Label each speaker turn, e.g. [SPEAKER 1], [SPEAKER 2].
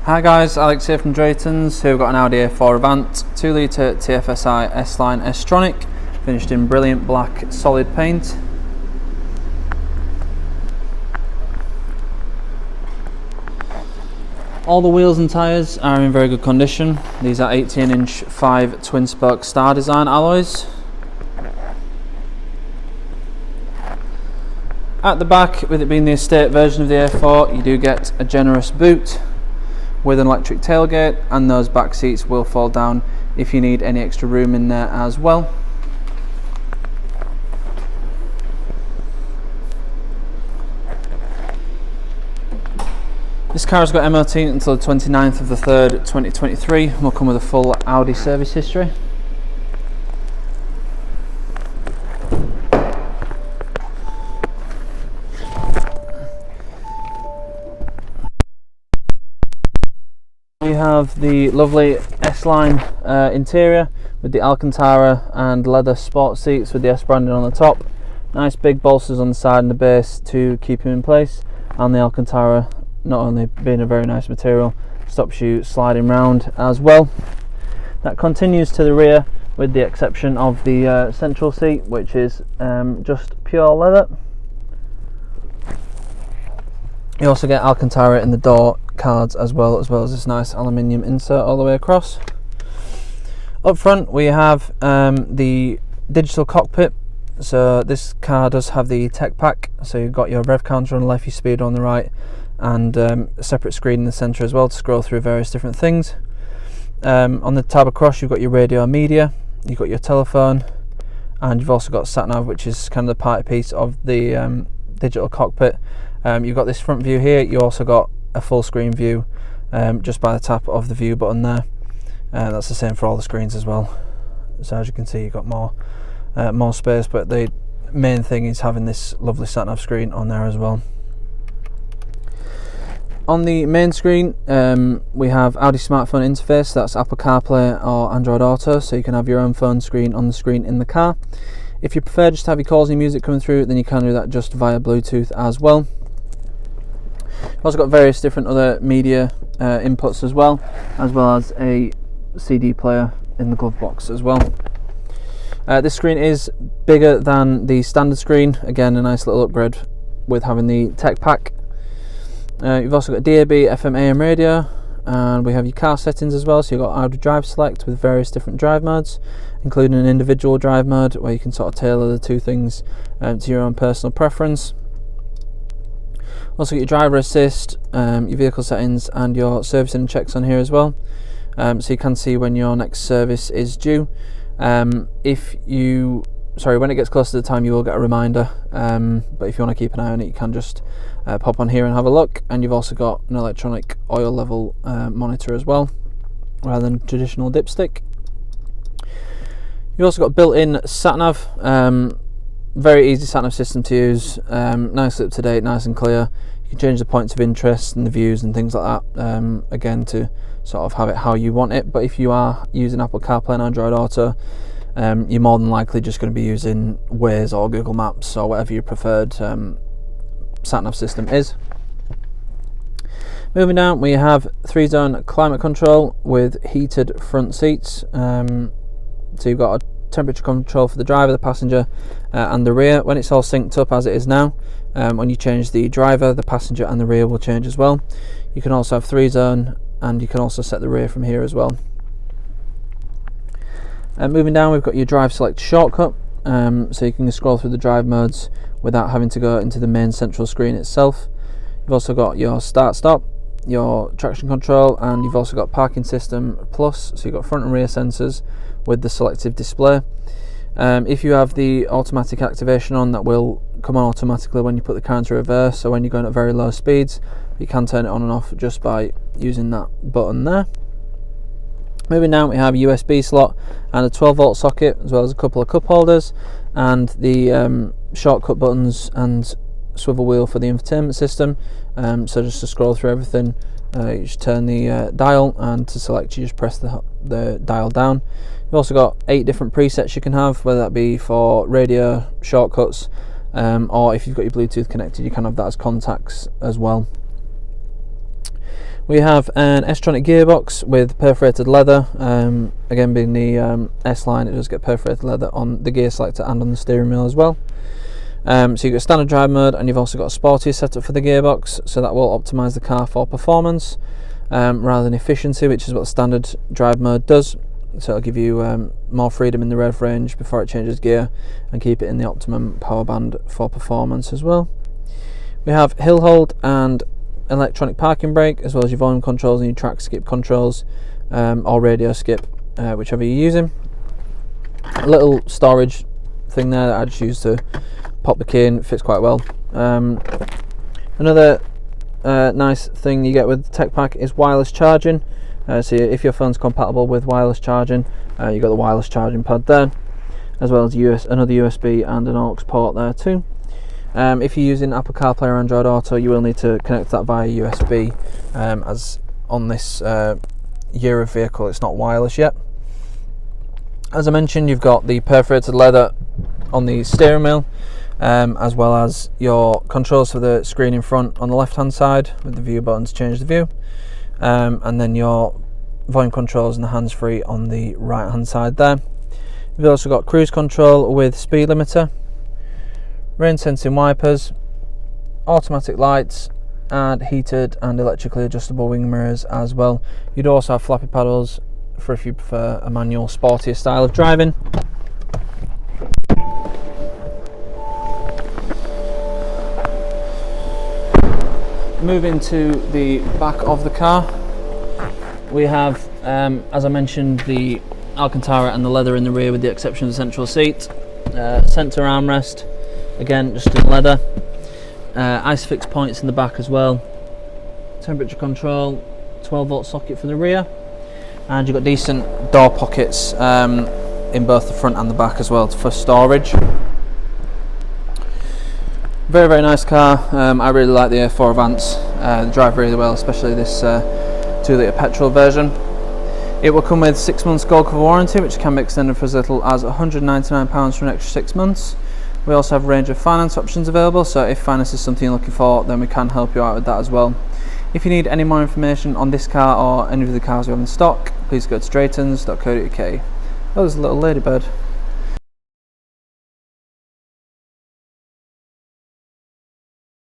[SPEAKER 1] Hi guys, Alex here from Drayton's. Here we've got an Audi A4 Avant 2-litre TFSI S-Line S-Tronic, finished in brilliant black solid paint. All the wheels and tyres are in very good condition. These are 18-inch 5 twin-spoke star design alloys. At the back, with it being the estate version of the A4, you do get a generous boot with an electric tailgate, and those back seats will fall down if you need any extra room in there as well. This car has got MOT until the 29th of the 3rd 2023 and will come with a full Audi service history. We have the lovely S-Line interior with the Alcantara and leather sports seats with the S branding on the top. Nice big bolsters on the side and the base to keep you in place, and the Alcantara, not only being a very nice material, stops you sliding round as well. That continues to the rear with the exception of the central seat, which is just pure leather. You also get Alcantara in the door cards as well as this nice aluminium insert all the way across. Up front we have the digital cockpit. So this car does have the tech pack, so you've got your rev counter on the left, your speedo on the right, and a separate screen in the centre as well to scroll through various different things. On the tab across you've got your radio media, you've got your telephone, and you've also got sat nav, which is kind of the party piece of the digital cockpit. You've got this front view here. You also got a full screen view just by the tap of the view button there. That's the same for all the screens as well. So as you can see, you've got more space, but the main thing is having this lovely sat nav screen on there as well. On the main screen we have Audi smartphone interface. That's Apple CarPlay or Android Auto, so you can have your own phone screen on the screen in the car. If you prefer just to have your calls and your music coming through, then you can do that just via Bluetooth as well. You've also got various different other media inputs as well as a CD player in the glove box as well. This screen is bigger than the standard screen. Again, a nice little upgrade with having the tech pack. You've also got DAB, FM, AM radio, and we have your car settings as well. So you've got Audi Drive Select with various different drive modes, including an individual drive mode where you can sort of tailor the two things to your own personal preference. Also got your driver assist, your vehicle settings, and your servicing and checks on here as well. So you can see when your next service is due. When it gets close to the time, you will get a reminder. But if you want to keep an eye on it, you can just pop on here and have a look. And you've also got an electronic oil level monitor as well, rather than traditional dipstick. You've also got built-in sat nav. Very easy sat nav system to use, nicely up to date, nice and clear. You can change the points of interest and the views and things like that, again, to sort of have it how you want it. But if you are using Apple CarPlay and Android Auto, you're more than likely just going to be using Waze or Google Maps or whatever your preferred sat nav system is. Moving down, we have 3-zone climate control with heated front seats. So you've got a temperature control for the driver, the passenger, and the rear. When it's all synced up as it is now, when you change the driver, the passenger and the rear will change as well. You can also have 3-zone, and you can also set the rear from here as well. Moving down, we've got your drive select shortcut, so you can scroll through the drive modes without having to go into the main central screen itself. You've also got your start stop, your traction control, and you've also got parking system plus, so you've got front and rear sensors with the selective display. If you have the automatic activation on, that will come on automatically when you put the car into reverse, so when you're going at very low speeds you can turn it on and off just by using that button there. Moving down, we have a USB slot and a 12-volt socket, as well as a couple of cup holders, and the shortcut buttons and swivel wheel for the infotainment system. So just to scroll through everything, you just turn the dial, and to select you just press the dial down. You've also got 8 different presets you can have, whether that be for radio, shortcuts, or if you've got your Bluetooth connected, you can have that as contacts as well. We have an Tronic gearbox with perforated leather. Again, being the S line, it does get perforated leather on the gear selector and on the steering wheel as well. So you've got standard drive mode, and you've also got a sportier setup for the gearbox, so that will optimise the car for performance rather than efficiency, which is what the standard drive mode does. So it'll give you more freedom in the rev range before it changes gear, and keep it in the optimum power band for performance as well. We have hill hold and electronic parking brake, as well as your volume controls and your track skip controls, or radio skip, whichever you're using. A little storage thing there that I just use to pop the key in, fits quite well. Another nice thing you get with the tech pack is wireless charging. So if your phone's compatible with wireless charging, you've got the wireless charging pad there, as well as another USB and an aux port there too. If you're using Apple CarPlay or Android Auto, you will need to connect that via USB, as on this year of vehicle it's not wireless yet. As I mentioned, you've got the perforated leather on the steering wheel, as well as your controls for the screen in front on the left hand side with the view button to change the view, and then your volume controls and the hands-free on the right hand side there. You've also got cruise control with speed limiter, rain sensing wipers, automatic lights, and heated and electrically adjustable wing mirrors as well. You'd also have flappy paddles for if you prefer a manual sportier style of driving. Moving to the back of the car, we have, as I mentioned, the Alcantara and the leather in the rear, with the exception of the central seat. Centre armrest, again just in leather. Isofix points in the back as well. Temperature control, 12-volt socket for the rear, and you've got decent door pockets in both the front and the back as well for storage. Very, very nice car. I really like the A4 Avants. They drive really well, especially this 2-litre petrol version. It will come with 6 months gold cover warranty, which can be extended for as little as £199 for an extra 6 months. We also have a range of finance options available, so if finance is something you're looking for, then we can help you out with that as well. If you need any more information on this car or any of the cars we have in stock, please go to draytons.co.uk. Oh, there's a little ladybird.